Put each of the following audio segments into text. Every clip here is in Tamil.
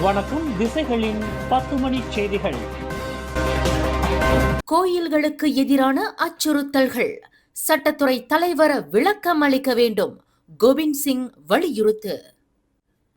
வணக்கம். திசைகளின் 10 மணி செய்திகள். கோயில்களுக்கு எதிரான அச்சுறுத்தல்கள், சட்டத்துறை தலைவர் விளக்கம் அளிக்க வேண்டும். கோவிந்த் சிங் வலியுறுத்து.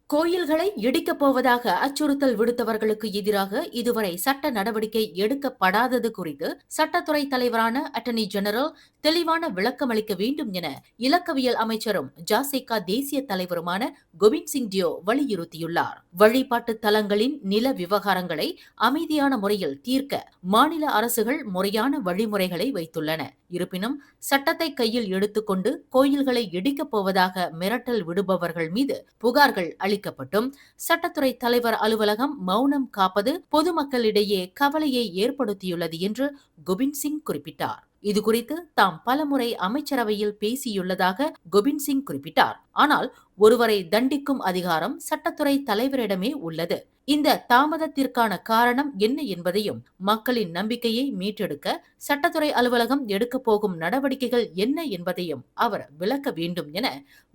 கோயில்களை இடிக்கப் போவதாக அச்சுறுத்தல் விடுத்தவர்களுக்கு எதிராக இதுவரை சட்ட நடவடிக்கை எடுக்கப்படாதது குறித்து சட்டத்துறை தலைவரான அட்டர்னி ஜெனரல் தெளிவான விளக்கம் அளிக்க வேண்டும் என இலக்கவியல் அமைச்சரும் ஜாசேகா தேசிய தலைவருமான கோவிந்த் சிங் டியோ வலியுறுத்தியுள்ளார். வழிபாட்டு தலங்களின் நில விவகாரங்களை அமைதியான முறையில் தீர்க்க மாநில அரசுகள் முறையான வழிமுறைகளை வைத்துள்ளன. இருப்பினும் சட்டத்தை கையில் எடுத்துக்கொண்டு கோயில்களை இடிக்கப் போவதாக மிரட்டல் விடுபவர்கள் மீது புகார்கள் அளிக்கப்பட்டும் சட்டத்துறை தலைவர் அலுவலகம் மௌனம் காப்பது பொதுமக்களிடையே கவலையை ஏற்படுத்தியுள்ளது என்று கோவிந்த் சிங் குறிப்பிட்டார். இதுகுறித்து தாம் பலமுறை அமைச்சரவையில் பேசியுள்ளதாக கோவிந்த் சிங் குறிப்பிட்டார். ஆனால் ஒருவரை தண்டிக்கும் அதிகாரம் சட்டத்துறை தலைவரிடமே உள்ளது. இந்த தாமதத்திற்கான காரணம் என்ன என்பதையும் மக்களின் நம்பிக்கையை மீட்டெடுக்க சட்டத்துறை அலுவலகம் எடுக்கப் போகும் நடவடிக்கைகள் என்ன என்பதையும் அவர் விளக்க வேண்டும் என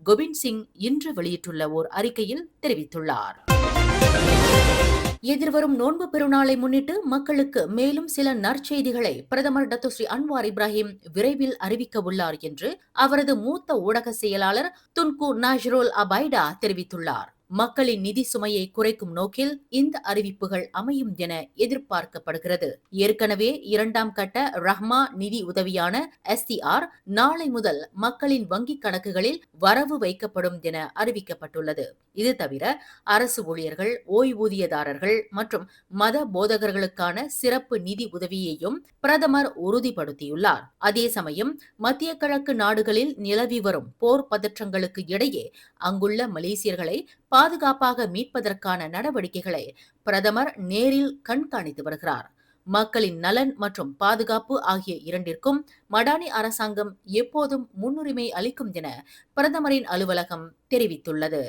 கோவிந்த் சிங் இன்று வெளியிட்டுள்ள ஓர் அறிக்கையில் தெரிவித்துள்ளார். எதிர்வரும் நோன்பு பெருநாளை முன்னிட்டு மக்களுக்கு மேலும் சில நற்செய்திகளை பிரதமர் டத்தோஸ்ரீ அன்வார் இப்ராஹிம் விரைவில் அறிவிக்க உள்ளார் என்று அவரது மூத்த ஊடக செயலாளர் துன்கு நாஜ்ரோல் அபைடா தெரிவித்துள்ளார். மக்களின் நிதி சுமையை குறைக்கும் நோக்கில் இந்த அறிவிப்புகள் அமையும் என எதிர்பார்க்கப்படுகிறது. ஏற்கனவே 2ஆம் கட்ட ரஹ்மா நிதி உதவியான SCR நாளை முதல் மக்களின் வங்கிக் கணக்குகளில் வரவு வைக்கப்படும் என அறிவிக்கப்பட்டுள்ளது. இது தவிர அரசு ஊழியர்கள், ஓய்வூதியதாரர்கள் மற்றும் மத போதகர்களுக்கான சிறப்பு நிதி உதவியையும் பிரதமர் உறுதிப்படுத்தியுள்ளார். அதே சமயம் மத்திய கிழக்கு நாடுகளில் நிலவி வரும் போர் பதற்றங்களுக்கு இடையே அங்குள்ள மலேசியர்களை பாதுகாப்பாக மீட்பதற்கான நடவடிக்கைகளை பிரதமர் நேரில் கண்காணித்து வருகிறார். மக்களின் நலன் மற்றும் பாதுகாப்பு ஆகிய இரண்டிற்கும் மடானி அரசாங்கம் எப்போதும் முன்னுரிமை அளிக்கும் என பிரதமரின் அலுவலகம் தெரிவித்துள்ளது.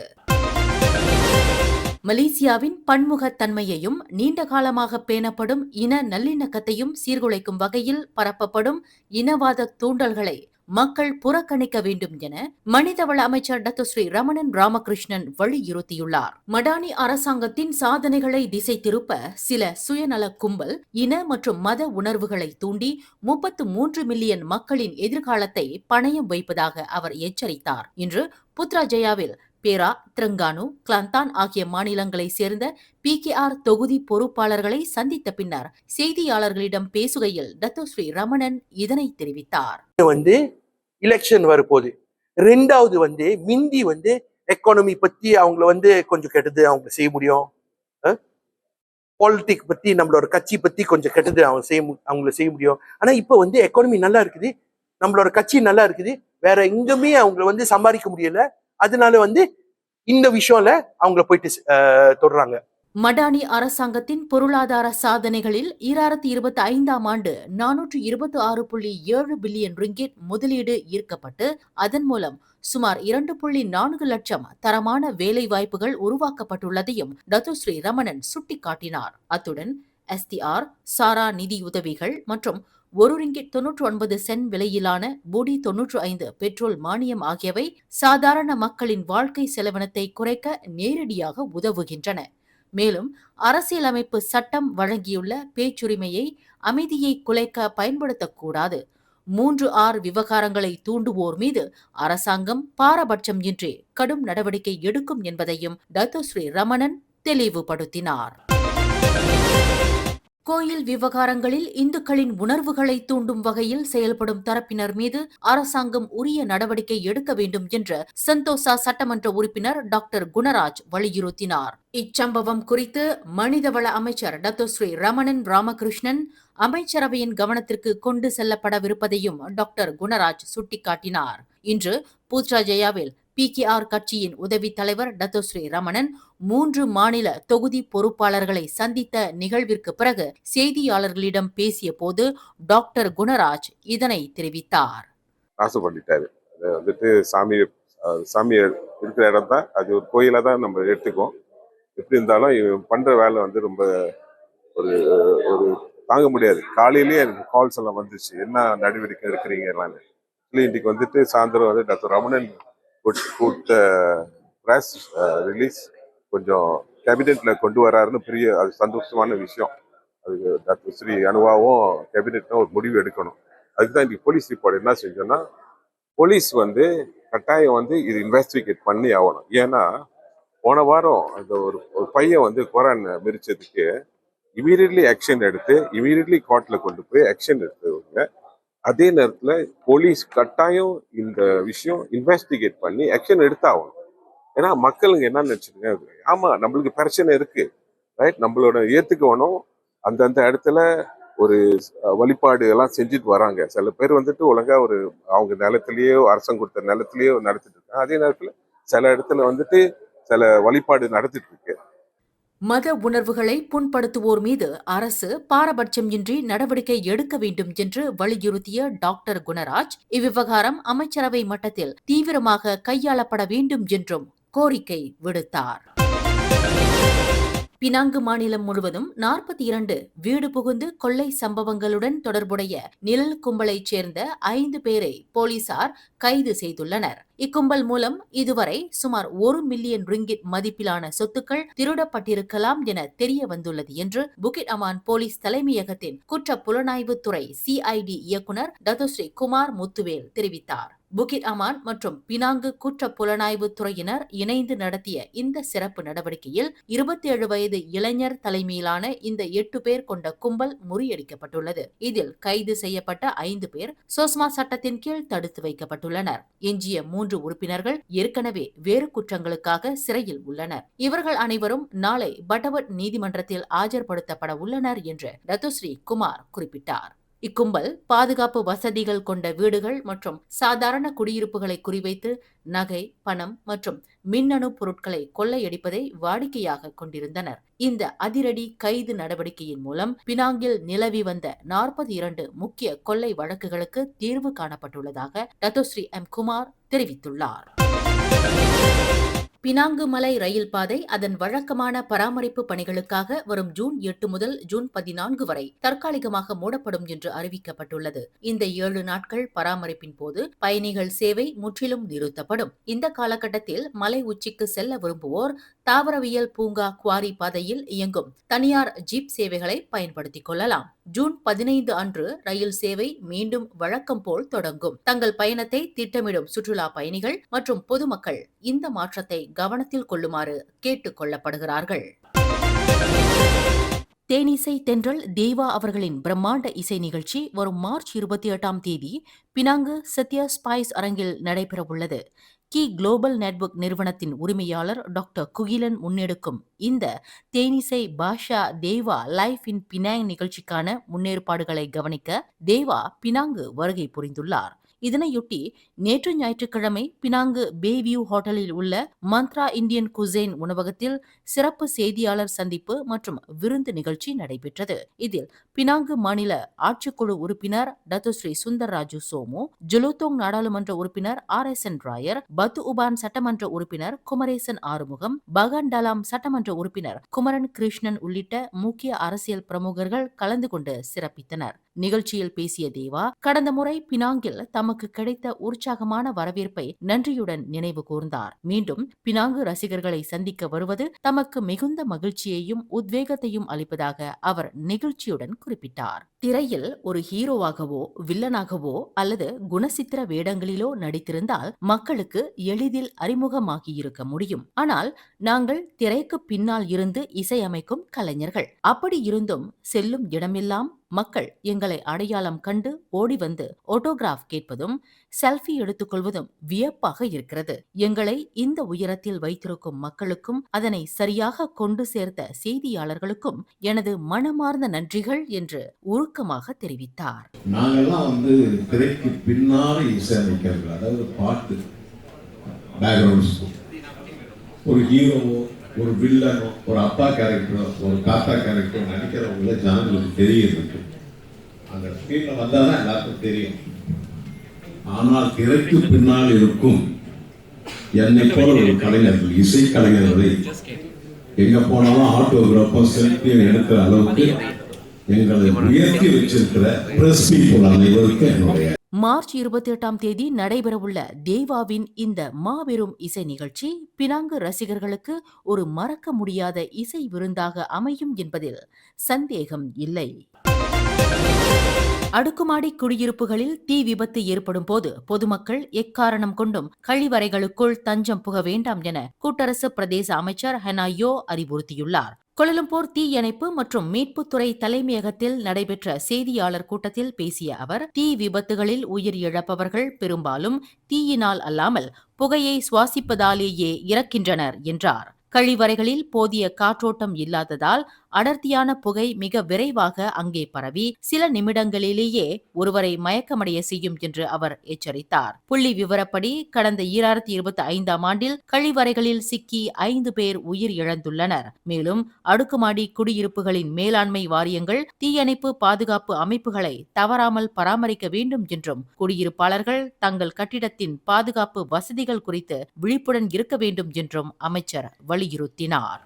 மலேசியாவின் பன்முகத்தன்மையையும் நீண்ட காலமாக பேணப்படும் இன நல்லிணக்கத்தையும் சீர்குலைக்கும் வகையில் பரப்பப்படும் இனவாத தூண்டல்களை மக்கள் புறக்கணிக்க வேண்டும் என மனிதவள அமைச்சர் டத்தோஸ்ரீ ரமணன் ராமகிருஷ்ணன் வலியுறுத்தியுள்ளார். மடானி அரசாங்கத்தின் சாதனைகளை திசை திருப்ப சில சுயநல கும்பல் இன மற்றும் மத உணர்வுகளை தூண்டி 33 மில்லியன் மக்களின் எதிர்காலத்தை பணயம் வைப்பதாக அவர் எச்சரித்தார். இன்று புத்ராஜயாவில் பேரா, திரங்கானு, கிளாந்தான் ஆகிய மாநிலங்களை சேர்ந்த PKR தொகுதி பொறுப்பாளர்களை சந்தித்த பின்னர் செய்தியாளர்களிடம் பேசுகையில் டத்தோஸ்ரீ ரமணன் இதனை தெரிவித்தார். எலெக்ஷன் வரப்போகுது. ரெண்டாவது மிந்தி எக்கானமி பத்தி அவங்கள கொஞ்சம் கெட்டது அவங்க செய்ய முடியும். பாலிட்டிக் பத்தி நம்மளோட கட்சி பத்தி கொஞ்சம் கெட்டது அவங்கள செய்ய முடியும். ஆனா இப்ப எக்கானமி நல்லா இருக்குது, நம்மளோட கட்சி நல்லா இருக்குது, வேற எங்குமே அவங்கள சம்பாதிக்க முடியல. அதனால இந்த விஷயம்ல அவங்கள போயிட்டு தொடுறாங்க. மடானி அரசாங்கத்தின் பொருளாதார சாதனைகளில் 2025ஆம் ஆண்டு 426.7 பில்லியன் ரிங்கிட் முதலீடு ஈர்க்கப்பட்டு அதன் மூலம் சுமார் 2.4 லட்சம் தரமான வேலை வாய்ப்புகள் உருவாக்கப்பட்டுள்ளதையும் டத்தோஸ்ரீ ரமணன் சுட்டிக்காட்டினார். அத்துடன் STR, சாரா நிதி உதவிகள் மற்றும் 1 ரிங்கிட் 99 சென்ட் விலையிலான பூடி 95 பெட்ரோல் மானியம் ஆகியவை சாதாரண மக்களின் வாழ்க்கை செலவினத்தை குறைக்க நேரடியாக உதவுகின்றன. மேலும் அரசியலமைப்பு சட்டம் வழங்கியுள்ள பேச்சுரிமையை அமைதியை குலைக்க பயன்படுத்தக்கூடாது. 3R விவகாரங்களை தூண்டுவோர் மீது அரசாங்கம் பாரபட்சம் இன்றி கடும் நடவடிக்கை எடுக்கும் என்பதையும் டத்தோஸ்ரீ ரமணன் தெளிவுபடுத்தினார். கோயில் விவகாரங்களில் இந்துக்களின் உணர்வுகளை தூண்டும் வகையில் செயல்படும் தரப்பினர் மீது அரசாங்கம் உரிய நடவடிக்கை எடுக்க வேண்டும் என்று சந்தோசா சட்டமன்ற உறுப்பினர் டாக்டர் குணராஜ் வலியுறுத்தினார். இச்சம்பவம் குறித்து மனிதவள அமைச்சர் டத்தோஸ்ரீ ரமணன் ராமகிருஷ்ணன் அமைச்சரவையின் கவனத்திற்கு கொண்டு செல்லப்படவிருப்பதையும் டாக்டர் குணராஜ் சுட்டிக்காட்டினார். இன்று புத்ராஜயாவில் PKR கட்சியின் உதவி தலைவர் டத்தோஸ்ரீ ரமணன் 3 மாநில தொகுதி பொறுப்பாளர்களை சந்தித்த நிகழ்விற்கு பிறகு செய்தியாளர்களிடம் பேசிய போது டாக்டர் குணராஜ் இதனை தெரிவித்தார். சாமி இருக்கிற இடம் தான், அது ஒரு கோயிலா தான் நம்ம எடுத்துக்கோம். எப்படி இருந்தாலும் பண்ற வேலை ரொம்ப ஒரு தாங்க முடியாது. காலையிலேயே எனக்கு கால்ஸ் எல்லாம் வந்துச்சு, என்ன நடவடிக்கை இருக்கிறீங்க எல்லாமே. இன்னைக்கு சாயந்தரம் டாக்டர் ரமணன் கொடுத்த ப்ரெஸ் ரிலீஸ் கொஞ்சம் கேபினெட்ல கொண்டு வராருன்னு பெரிய அது சந்தோஷமான விஷயம். அதுக்கு டாக்டர் ஸ்ரீ அனுவாவும் கேபினெட்ல ஒரு முடிவு எடுக்கணும். அதுக்குதான் இன்னைக்கு போலீஸ் ரிப்போர்ட் என்ன செஞ்சோம்னா, போலீஸ் கட்டாயம் இது இன்வெஸ்டிகேட் பண்ணி ஆகணும். ஏன்னா போன வாரம் அந்த ஒரு பையன் குரான் மிரிச்சதுக்கு இமீடியட்லி ஆக்ஷன் எடுத்து இமீடியட்லி கோர்ட்ல கொண்டு போய் ஆக்ஷன் எடுத்தவங்க. அதே நேரத்துல போலீஸ் கட்டாயம் இந்த விஷயம் இன்வெஸ்டிகேட் பண்ணி ஆக்ஷன் எடுத்தாகணும். ஏன்னா மக்களுங்க என்ன நினைச்சிருக்காங்க, ஆமா நம்மளுக்கு பிரச்சனை இருக்கு, ரைட், நம்மளோட ஏத்துக்கணும். அந்தந்த இடத்துல ஒரு வழிபாடு எல்லாம் செஞ்சுட்டு வராங்க. சில பேர் ஒழுங்கா அவங்க நிலத்திலேயோ அரசம் கொடுத்த நிலத்திலேயோ நடத்திட்டு இருக்காங்க. அதே நேரத்துல சில இடத்துல சில வழிபாடு நடத்திட்டு இருக்கு. மத உணர்வுகளை புண்படுத்துவோர் மீது அரசு பாரபட்சம் இன்றி நடவடிக்கை எடுக்க வேண்டும் என்று வலியுறுத்திய டாக்டர் குணராஜ், இவ்விவகாரம் அமைச்சரவை மட்டத்தில் தீவிரமாக கையாளப்பட வேண்டும் என்றும் கோரிக்கை விடுத்தார். பினாங்கு மாநிலம் முழுவதும் 42 வீடு புகுந்து கொள்ளை சம்பவங்களுடன் தொடர்புடைய நிழல் கும்பலைச் சேர்ந்த 5 பேரை போலீசார் கைது செய்துள்ளனர். இக்கும்பல் மூலம் இதுவரை சுமார் 1 மில்லியன் ரிங்கிட் மதிப்பிலான சொத்துக்கள் திருடப்பட்டிருக்கலாம் என தெரிய வந்துள்ளது என்று புகிட் அமான் போலீஸ் தலைமையகத்தின் குற்ற புலனாய்வுத்துறை CID இயக்குநர் டத்தோஸ்ரீ குமார் முத்துவேல் தெரிவித்தார். புகிட் அமான் மற்றும் பினாங்கு குற்ற புலனாய்வு துறையினர் இணைந்து நடத்திய இந்த சிறப்பு நடவடிக்கையில் 27 வயது இளைஞர் தலைமையிலான இந்த 8 பேர் கொண்ட கும்பல் முறியடிக்கப்பட்டுள்ளது. இதில் கைது செய்யப்பட்ட 5 பேர் சோஸ்மா சட்டத்தின் கீழ் தடுத்து வைக்கப்பட்டுள்ளனர். எஞ்சிய 3 உறுப்பினர்கள் ஏற்கனவே வேறு குற்றங்களுக்காக சிறையில் உள்ளனர். இவர்கள் அனைவரும் நாளை பட்டவட் நீதிமன்றத்தில் ஆஜர்படுத்தப்பட உள்ளனர் என்று டத்தோஸ்ரீ குமார் குறிப்பிட்டார். இக்கும்பல் பாதுகாப்பு வசதிகள் கொண்ட வீடுகள் மற்றும் சாதாரண குடியிருப்புகளை குறிவைத்து நகை, பணம் மற்றும் மின்னணு பொருட்களை கொள்ளையடிப்பதை வாடிக்கையாக கொண்டிருந்தனர். இந்த அதிரடி கைது நடவடிக்கையின் மூலம் பினாங்கில் நிலவி வந்த 42 முக்கிய கொள்ளை வழக்குகளுக்கு தீர்வு காணப்பட்டுள்ளதாக டத்தோஸ்ரீ குமார் தெரிவித்துள்ளார். பினாங்கு மலை ரயில் பாதை அதன் வழக்கமான பராமரிப்பு பணிகளுக்காக வரும் ஜூன் 8 முதல் ஜூன் 14 வரை தற்காலிகமாக மூடப்படும் என்று அறிவிக்கப்பட்டுள்ளது. இந்த 7 நாட்கள் பராமரிப்பின் போது பயணிகள் சேவை முற்றிலும் நிறுத்தப்படும். இந்த காலகட்டத்தில் மலை உச்சிக்கு செல்ல விரும்புவோர் தாவரவியல் பூங்கா குவாரி பாதையில் இயங்கும் தனியார் ஜீப் சேவைகளை பயன்படுத்திக் கொள்ளலாம். ஜூன் 15 அன்று ரயில் சேவை மீண்டும் வழக்கம் போல் தொடங்கும். தங்கள் பயணத்தை திட்டமிடும் சுற்றுலா பயணிகள் மற்றும் பொதுமக்கள் இந்த மாற்றத்தை கவனத்தில் கொள்ளுமாறு கேட்டுக் கொள்ளப்படுகிறார்கள். தேனிசை தென்றல் தேவா அவர்களின் பிரம்மாண்ட இசை நிகழ்ச்சி வரும் மார்ச் 28ஆம் தேதி பினாங்கு சத்யா ஸ்பைஸ் அரங்கில் நடைபெறவுள்ளது. கி குளோபல் நெட்வொர்க் நிறுவனத்தின் உரிமையாளர் டாக்டர் குகிலன் முன்னெடுக்கும் இந்த தேனிசை பாஷா தேவா லைஃப் இன் பினாங் நிகழ்ச்சிக்கான முன்னேற்பாடுகளை கவனிக்க தேவா பினாங்கு வருகை புரிந்துள்ளார். இதனையொட்டி நேற்று ஞாயிற்றுக்கிழமை பினாங்கு பேவியூ ஹோட்டலில் உள்ள மந்த்ரா இந்தியன் குசைன் உணவகத்தில் சிறப்பு செய்தியாளர் சந்திப்பு மற்றும் விருந்து நிகழ்ச்சி நடைபெற்றது. இதில் பினாங்கு மாநில ஆட்சிக்குழு உறுப்பினர் டத்தோஸ்ரீ சுந்தர்ராஜு சோமு, ஜுலோத்தோங் நாடாளுமன்ற உறுப்பினர் RSN ராயர், பத்து உபான் சட்டமன்ற உறுப்பினர் குமரேசன் ஆறுமுகம், பகான்டலாம் சட்டமன்ற உறுப்பினர் குமரன் கிருஷ்ணன் உள்ளிட்ட முக்கிய அரசியல் பிரமுகர்கள் கலந்து கொண்டு சிறப்பித்தனர். நிகழ்ச்சியில் பேசிய தேவா, கடந்த முறை பினாங்கில் தமக்கு கிடைத்த உற்சாகமான வரவேற்பை நன்றியுடன் நினைவு கூர்ந்தார். மீண்டும் பினாங்கு ரசிகர்களை சந்திக்க வருவது தமக்கு மிகுந்த மகிழ்ச்சியையும் உத்வேகத்தையும் அளிப்பதாக அவர் நிகழ்ச்சியுடன் குறிப்பிட்டார். திரையில் ஒரு ஹீரோவாகவோ வில்லனாகவோ அல்லது குணசித்திர வேடங்களிலோ நடித்திருந்தால் மக்களுக்கு எளிதில் அறிமுகமாகியிருக்க முடியும். ஆனால் நாங்கள் திரைக்கு பின்னால் இருந்து இசையமைக்கும் கலைஞர்கள். அப்படி இருந்தும் செல்லும் இடமெல்லாம் மக்கள் எங்களை அடையாளம் கண்டு ஓடி வந்து ஆட்டோகிராஃப் கேட்பதும் செல்ஃபி எடுத்துக்கொள்வதும் வியப்பாக இருக்கிறது. எங்களை இந்த உயரத்தில் வைத்திருக்கும் மக்களுக்கும் அதனை சரியாக கொண்டு சேர்த்த செய்தியாளர்களுக்கும் எனது மனமார்ந்த நன்றிகள் என்று உருக்கமாக தெரிவித்தார். நாங்கெல்லாம் திரைக்கு பின்னால இசையமைக்கிறார்கள். அதாவது பாட்டு பேக்ரவுண்ட், ஒரு ஹீரோவோ ஒரு வில்லனோ ஒரு அப்பா கேரக்டரோ ஒரு தாத்தா கேரக்டரோ நடிக்கிறவங்கள ஜனங்களுக்கு தெரியுது. அந்த ஸ்கிரீன்ல வந்தாதான் எல்லாருக்கும் தெரியும். ஆனால் திரைக்கு பின்னால் இருக்கும் என்னை போல ஒரு கலைஞர்கள், இசை கலைஞர்களை எங்க போனாலும் ஆட்டோகிராஃபோ செல்ஃபியும் எடுக்கிற அளவுக்கு எங்களை உயர்த்தி வச்சிருக்கிற பிரஸ் பீப்புள் அனைவருக்கும் என்னுடைய மார்ச் 28ஆம் தேதி நடைபெறவுள்ள தேவாவின் இந்த மாபெரும் இசை நிகழ்ச்சி பினாங்கு ரசிகர்களுக்கு ஒரு மறக்க முடியாத இசை விருந்தாக அமையும் என்பதில் சந்தேகம் இல்லை. அடுக்குமாடி குடியிருப்புகளில் தீ விபத்து ஏற்படும் போது பொதுமக்கள் எக்காரணம் கொண்டும் கழிவறைகளுக்குள் தஞ்சம் புக வேண்டாம் என கூட்டரசு பிரதேச அமைச்சர் ஹெனாயோ அறிவுறுத்தியுள்ளார். கோலாலம்பூர் தீயணைப்பு மற்றும் மீட்புத்துறை தலைமையகத்தில் நடைபெற்ற செய்தியாளர் கூட்டத்தில் பேசிய அவர், தீ விபத்துகளில் உயிர் இழப்பவர்கள் பெரும்பாலும் தீயினால் அல்லாமல் புகையை சுவாசிப்பதாலேயே இறக்கின்றனர் என்றார். கழிவறைகளில் போதிய காற்றோட்டம் இல்லாததால் அடர்த்தியான புகை மிக விரைவாக அங்கே பரவி சில நிமிடங்களிலேயே ஒருவரை மயக்கமடைய செய்யும் என்று அவர் எச்சரித்தார். புள்ளி விவரப்படி கடந்த 2025ஆம் ஆண்டில் கழிவறைகளில் சிக்கி 5 பேர் உயிர் இழந்துள்ளனர். மேலும் அடுக்குமாடி குடியிருப்புகளின் மேலாண்மை வாரியங்கள் தீயணைப்பு பாதுகாப்பு அமைப்புகளை தவறாமல் பராமரிக்க வேண்டும் என்றும் குடியிருப்பாளர்கள் தங்கள் கட்டிடத்தின் பாதுகாப்பு வசதிகள் குறித்து விழிப்புடன் இருக்க வேண்டும் என்றும் அமைச்சர் வலியுறுத்தினார்.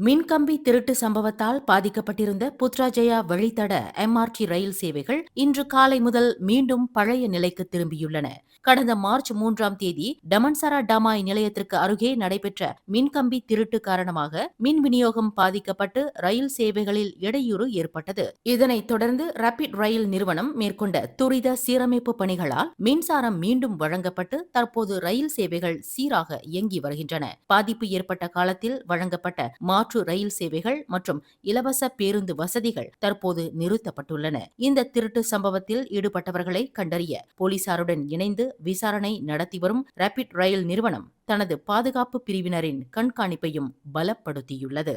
மின்கம்பி திருட்டு சம்பவத்தால் பாதிக்கப்பட்டிருந்த புத்ராஜயா வழித்தட MRT ரயில் சேவைகள் இன்று காலை முதல் மீண்டும் பழைய நிலைக்கு திரும்பியுள்ளன. கடந்த மார்ச் 3ஆம் தேதி டமன்சரா டமாய் நிலையத்திற்கு அருகே நடைபெற்ற மின்கம்பி திருட்டு காரணமாக மின் விநியோகம் பாதிக்கப்பட்டு ரயில் சேவைகளில் இடையூறு ஏற்பட்டது. இதனைத் தொடர்ந்து ரேபிட் ரயில் நிறுவனம் மேற்கொண்ட துரித சீரமைப்பு பணிகளால் மின்சாரம் மீண்டும் வழங்கப்பட்டு தற்போது ரயில் சேவைகள் சீராக இயங்கி வருகின்றன. பாதிப்பு ஏற்பட்ட காலத்தில் வழங்கப்பட்ட மாற்று ரயில் சேவைகள் மற்றும் இலவச பேருந்து வசதிகள் தற்போது நிறுத்தப்பட்டுள்ளன. இந்த திருட்டு சம்பவத்தில் ஈடுபட்டவர்களை கண்டறிய போலீசாருடன் இணைந்து விசாரணை நடத்தி வரும் ரேபிட் ரயில் நிறுவனம் தனது பாதுகாப்பு பிரிவினரின் கண்காணிப்பையும் பலப்படுத்தியுள்ளது.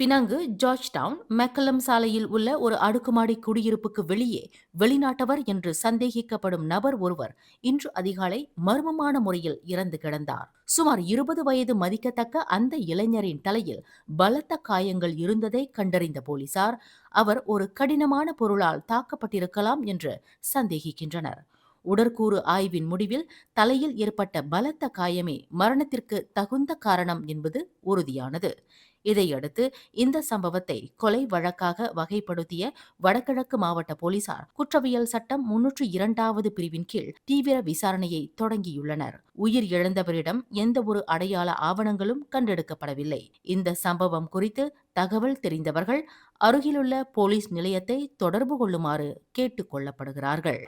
பினாங்கு ஜார்ஜ் டவுன் மெக்கலம் சாலையில் உள்ள ஒரு அடுக்குமாடி குடியிருப்புக்கு வெளியே வெளிநாட்டவர் என்று சந்தேகிக்கப்படும் நபர் ஒருவர் இன்று அதிகாலை மர்மமான முறையில் இறந்து கிடந்தார். சுமார் 20 வயது மதிக்கத்தக்க அந்த இளைஞரின் தலையில் பலத்த காயங்கள் இருந்ததை கண்டறிந்த போலீசார் அவர் ஒரு கடினமான பொருளால் தாக்கப்பட்டிருக்கலாம் என்று சந்தேகிக்கின்றனர். உடற்கூறு ஆய்வின் முடிவில் தலையில் ஏற்பட்ட பலத்த காயமே மரணத்திற்கு தகுந்த காரணம் என்பது உறுதியானது. இதையடுத்து இந்த சம்பவத்தை கொலை வழக்காக வகைப்படுத்திய வடகிழக்கு மாவட்ட போலீசார் குற்றவியல் சட்டம் 302வது பிரிவின் கீழ் தீவிர விசாரணையை தொடங்கியுள்ளனர். உயிர் இழந்தவரிடம் எந்த ஒரு அடையாள ஆவணங்களும் கண்டெடுக்கப்படவில்லை. இந்த சம்பவம் குறித்து தகவல் தெரிந்தவர்கள் அருகிலுள்ள போலீஸ் நிலையத்தை தொடர்பு கொள்ளுமாறு கேட்டுக் கொள்ளப்படுகிறார்கள்.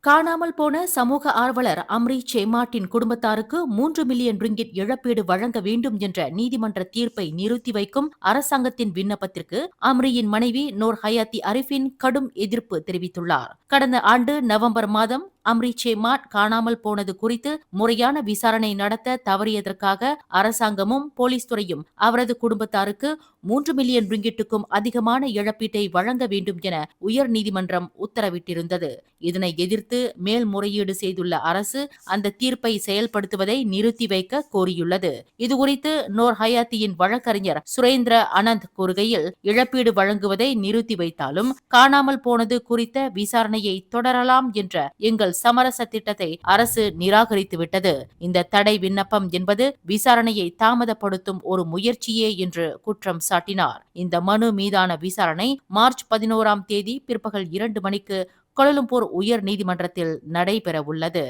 காணாமல் போன சமூக ஆர்வலர் அம்ரி சேமாட்டின் குடும்பத்தாருக்கு 3 மில்லியன் ரிங்கிட் இழப்பீடு வழங்க வேண்டும் என்ற நீதிமன்ற தீர்ப்பை நிறுத்தி வைக்கும் அரசாங்கத்தின் விண்ணப்பத்திற்கு அம்ரியின் மனைவி நோர் ஹயாத்தி அரிஃபின் கடும் எதிர்ப்பு தெரிவித்துள்ளார். கடந்த ஆண்டு நவம்பர் மாதம் அம்ரி சேமாட் காணாமல் போனது குறித்து முறையான விசாரணை நடத்த தவறியதற்காக அரசாங்கமும் போலீஸ் துறையும் அவரது குடும்பத்தாருக்கு 3 மில்லியன் ரிங்கிட்டுக்கும் அதிகமான இழப்பீட்டை வழங்க வேண்டும் என உயர் நீதிமன்றம் உத்தரவிட்டிருந்தது. இதனை எதிர்த்து மேல்முறையீடு செய்துள்ள அரசு அந்த தீர்ப்பை செயல்படுத்துவதை நிறுத்தி வைக்க கோரியுள்ளது. இதுகுறித்து நோர் ஹயாத்தியின் வழக்கறிஞர் சுரேந்திர அனந்த் கூறுகையில், இழப்பீடு வழங்குவதை நிறுத்தி வைத்தாலும் காணாமல் போனது குறித்த விசாரணையை தொடரலாம் என்ற எங்கள் சமரச திட்டத்தை அரசு நிராகரித்துவிட்டது. இந்த தடை விண்ணப்பம் என்பது விசாரணையை தாமதப்படுத்தும் ஒரு முயற்சியே என்று குற்றம் சாட்டினார். இந்த மனு மீதான விசாரணை மார்ச் 11ஆம் தேதி பிற்பகல் 2 மணிக்கு கோலாலம்பூர் உயர் நீதிமன்றத்தில் நடைபெறவுள்ளது.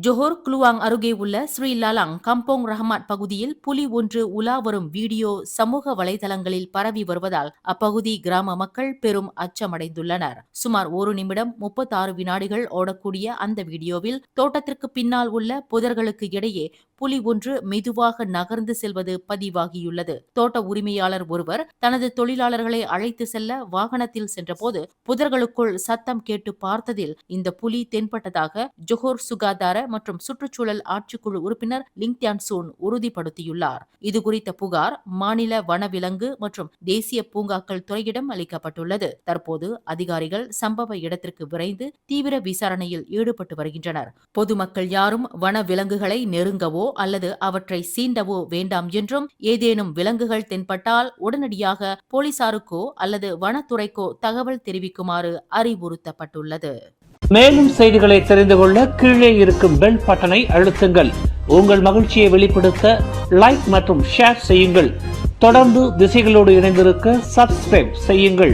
ஜோஹர் குலுவாங் அருகே உள்ள ஸ்ரீ லாலாங் கம்போங் ரஹ்மாட் பகுதியில் புலி ஒன்று உலா வரும் வீடியோ சமூக வலைதளங்களில் பரவி வருவதால் அப்பகுதி கிராம மக்கள் பெரும் அச்சமடைந்துள்ளனர். சுமார் 1 நிமிடம் 36 வினாடிகள் ஓடக்கூடிய அந்த வீடியோவில் தோட்டத்திற்கு பின்னால் உள்ள புதர்களுக்கு இடையே புலி ஒன்று மெதுவாக நகர்ந்து செல்வது பதிவாகியுள்ளது. தோட்ட உரிமையாளர் ஒருவர் தனது தொழிலாளர்களை அழைத்து செல்ல வாகனத்தில் சென்றபோது புதர்களுக்குள் சத்தம் கேட்டு பார்த்ததில் இந்த புலி தென்பட்டதாக ஜோஹர் சுகாதார மற்றும் சுற்றுச்சூழல் ஆட்சிக்குழு உறுப்பினர் லிங்தியான் சூன் உறுதிப்படுத்தியுள்ளார். இதுகுறித்த புகார் மாநில வனவிலங்கு மற்றும் தேசிய பூங்காக்கள் துறையிடம் அளிக்கப்பட்டுள்ளது. தற்போது அதிகாரிகள் சம்பவ இடத்திற்கு விரைந்து தீவிர விசாரணையில் ஈடுபட்டு வருகின்றனர். பொதுமக்கள் யாரும் வனவிலங்குகளை நெருங்கவோ அல்லது அவற்றை சீண்டவோ வேண்டாம் என்றும் ஏதேனும் விலங்குகள் தென்பட்டால் உடனடியாக போலீசாருக்கோ அல்லது வனத்துறைக்கோ தகவல் தெரிவிக்குமாறு அறிவுறுத்தப்பட்டுள்ளது. மேலும் செய்திகளை தெரிந்து கொள்ள கீழே இருக்கும் பெல் பட்டனை அழுத்துங்கள். உங்கள் மகிழ்ச்சியை வெளிப்படுத்த லைக் மற்றும் ஷேர் செய்யுங்கள். தொடர்ந்து திசைகளோடு இணைந்திருக்க சப்ஸ்கிரைப் செய்யுங்கள்.